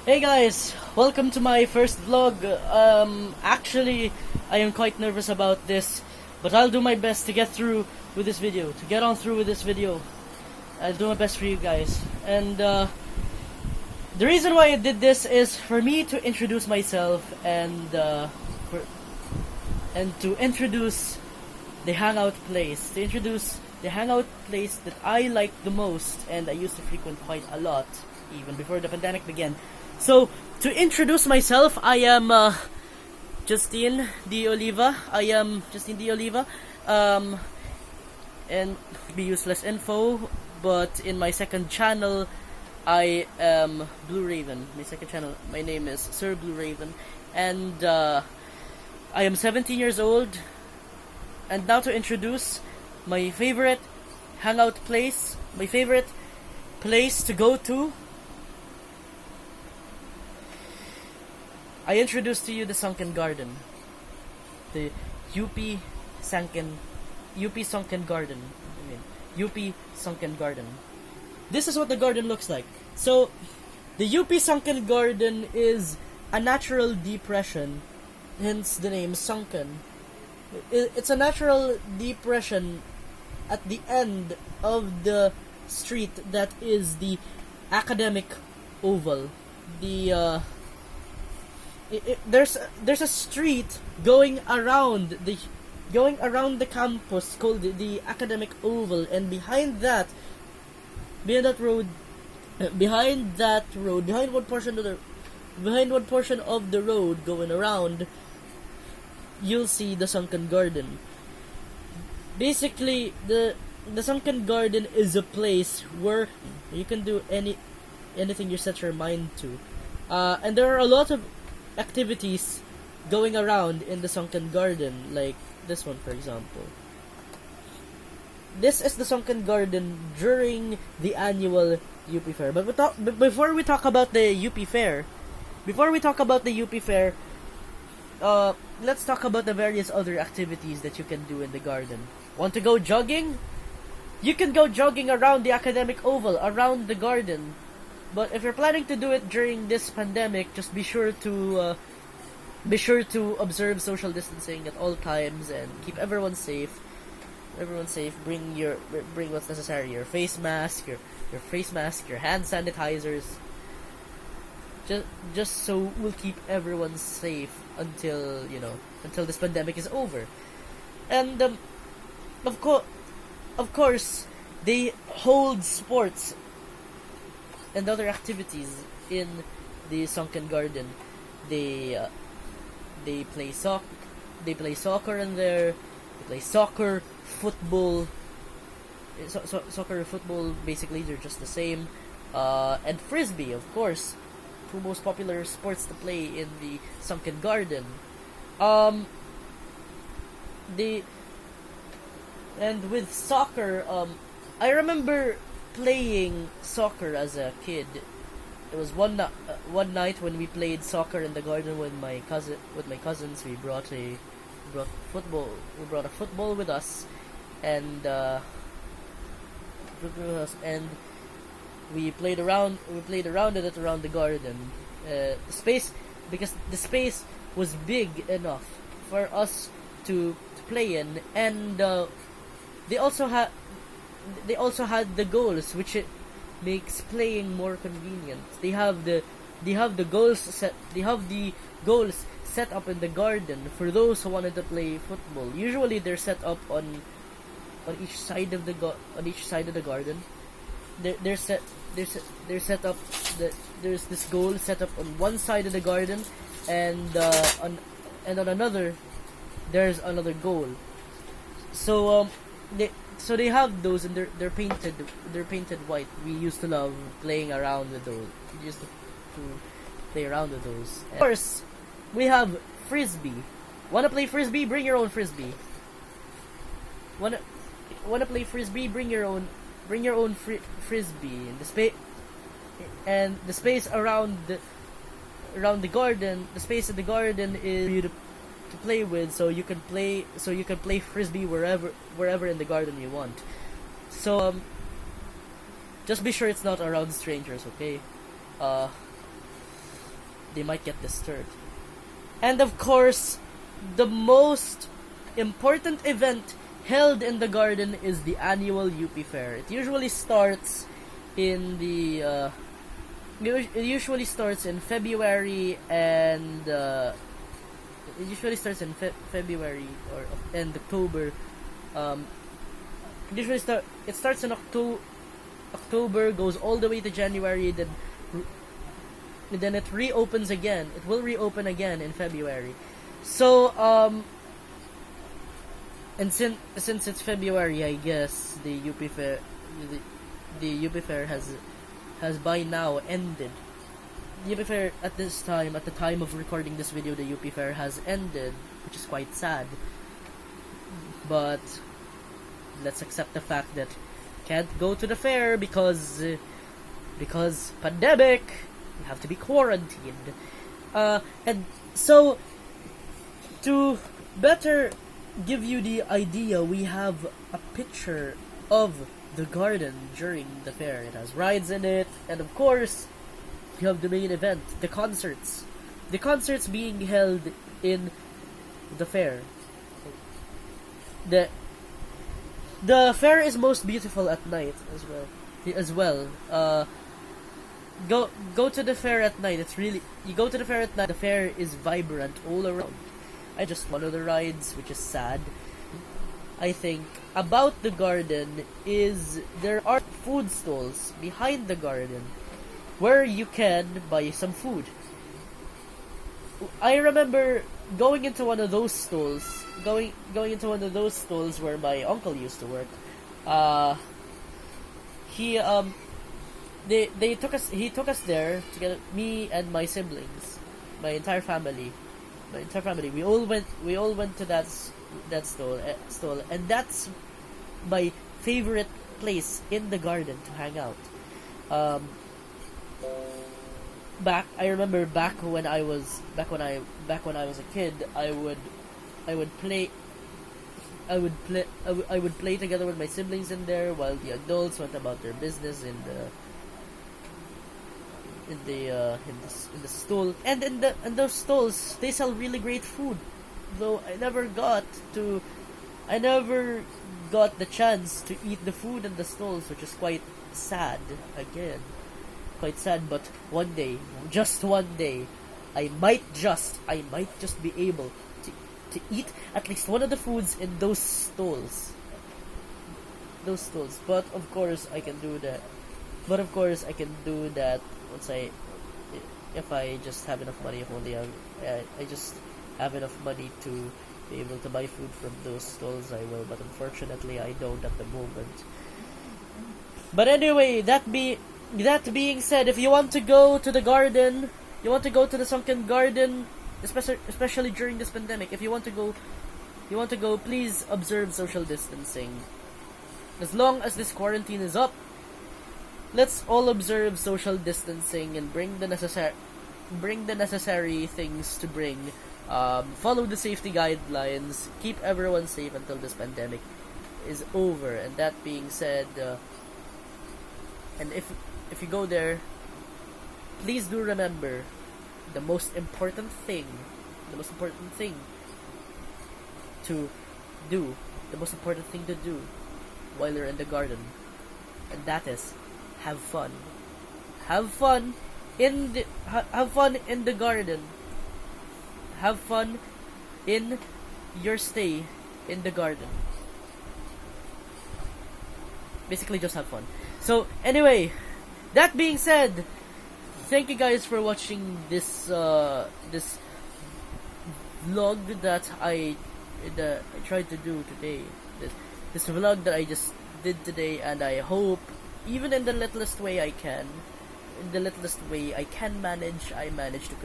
Hey guys, welcome to my first vlog. Actually, I am quite nervous about this, but I'll do my best to get through with this video, to get on through with this video. I'll do my best for you guys. And the reason why I did this is for me to introduce myself and to introduce the hangout place, to introduce the hangout place that I like the most and I used to frequent quite a lot, even before the pandemic began. So, to introduce myself, I am Justine D. Oliva. I am Justine D. Oliva. And be useless info, but in my second channel, I am Blue Raven. My second channel, my name is Sir Blue Raven. And I am 17 years old. And now to introduce my favorite hangout place, my favorite place to go to. I introduce to you the Sunken Garden. The UP Sunken Garden. UP Sunken Garden. This is what the garden looks like. So, the UP Sunken Garden is a natural depression, hence the name Sunken. It's a natural depression at the end of the street that is the academic oval. There's a street going around the campus called the academic oval, and behind one portion of the road going around, you'll see the Sunken Garden. Basically, the Sunken Garden is a place where you can do anything you set your mind to, and there are a lot of activities going around in the Sunken Garden, like this one, for example. This is the Sunken Garden during the annual UP Fair. But before we talk about the UP Fair, let's talk about the various other activities that you can do in the garden. Want to go jogging? You can go jogging around the academic oval, around the garden. But if you're planning to do it during this pandemic, just be sure to observe social distancing at all times and keep everyone safe. Bring what's necessary: your face mask, your hand sanitizers. Just so we'll keep everyone safe until this pandemic is over. And of course, they hold sports and other activities in the Sunken Garden. They play soccer in there. They play soccer, football. Soccer and football, basically they're just the same. And frisbee, of course, two most popular sports to play in the Sunken Garden. And with soccer, I remember playing soccer as a kid. It was one night when we played soccer in the garden with my cousins. We brought a football with us, and we played around it around the garden. Because the space was big enough for us to play in, and they also had the goals, which it makes playing more convenient. They have the goals set up in the garden for those who wanted to play football. Usually they're set up on each side of the garden. They're set up. There's this goal set up on one side of the garden, and on another there's another goal. So they have those, and they're painted white. We used to love playing around with those. We used to play around with those. And of course, we have frisbee. Wanna play frisbee? Bring your own frisbee. Wanna play frisbee? Bring your own frisbee. And the space around the garden. The space in the garden is for you to play with, so you can play frisbee wherever in the garden you want. So just be sure it's not around strangers, okay? they might get disturbed. And of course, the most important event held in the garden is the annual UP Fair. It usually starts in the it usually starts in February, and it usually starts in February or and October. It starts in October, goes all the way to January, then it reopens again. It will reopen again in February. So and since it's February, I guess the UP Fair the UP Fair has by now ended. The UP Fair at the time of recording this video, the UP Fair has ended, which is quite sad. But let's accept the fact that can't go to the fair because pandemic. You have to be quarantined. And so to better give you the idea, we have a picture of the garden during the fair. It has rides in it, and of course, you have the main event, the concerts. The concerts being held in the fair. The fair is most beautiful at night as well. Go to the fair at night. You go to the fair at night. The fair is vibrant all around. I just one of the rides, which is sad. I think about the garden is there are food stalls behind the garden where you can buy some food. I remember going into one of those stalls, where my uncle used to work. He took us there together, me and my siblings, my entire family. We all went to that stall, and that's my favorite place in the garden to hang out. I remember back when I was a kid, I would play together with my siblings in there while the adults went about their business in the stall. And in those stalls, they sell really great food. Though I never got the chance to eat the food in the stalls, which is quite sad. Again, quite sad. But one day, just one day, I might just be able to eat at least one of the foods in those stalls. But of course, I can do that. Once if I just have enough money. If only I just have enough money to be able to buy food from those stalls, I will. But unfortunately, I don't at the moment. But anyway, that being said, if you want to go to the garden, you want to go to the sunken garden, especially during this pandemic. If you want to go, please observe social distancing. As long as this quarantine is up, let's all observe social distancing and bring the necessary things to bring. Follow the safety guidelines. Keep everyone safe until this pandemic is over. And that being said, and if you go there, please do remember the most important thing to do while you're in the garden, and that is have fun. Have fun in the garden. Have fun in your stay in the garden. Basically, just have fun. So, anyway, that being said, thank you guys for watching this this vlog that I tried to do today. This vlog that I just did today, and I hope, even in the littlest way I can, I managed to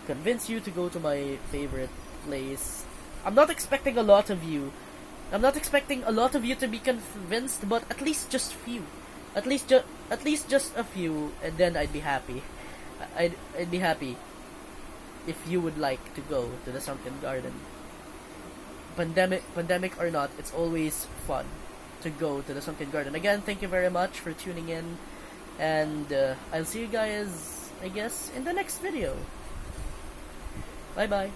convince you to go to my favorite place. I'm not expecting a lot of you. To be convinced, but at least just few. At least just a few, and then I'd be happy. I'd be happy if you would like to go to the sunken garden. Pandemic or not, it's always fun to go to the sunken garden. Again, thank you very much for tuning in, and I'll see you guys I guess, in the next video. Bye bye.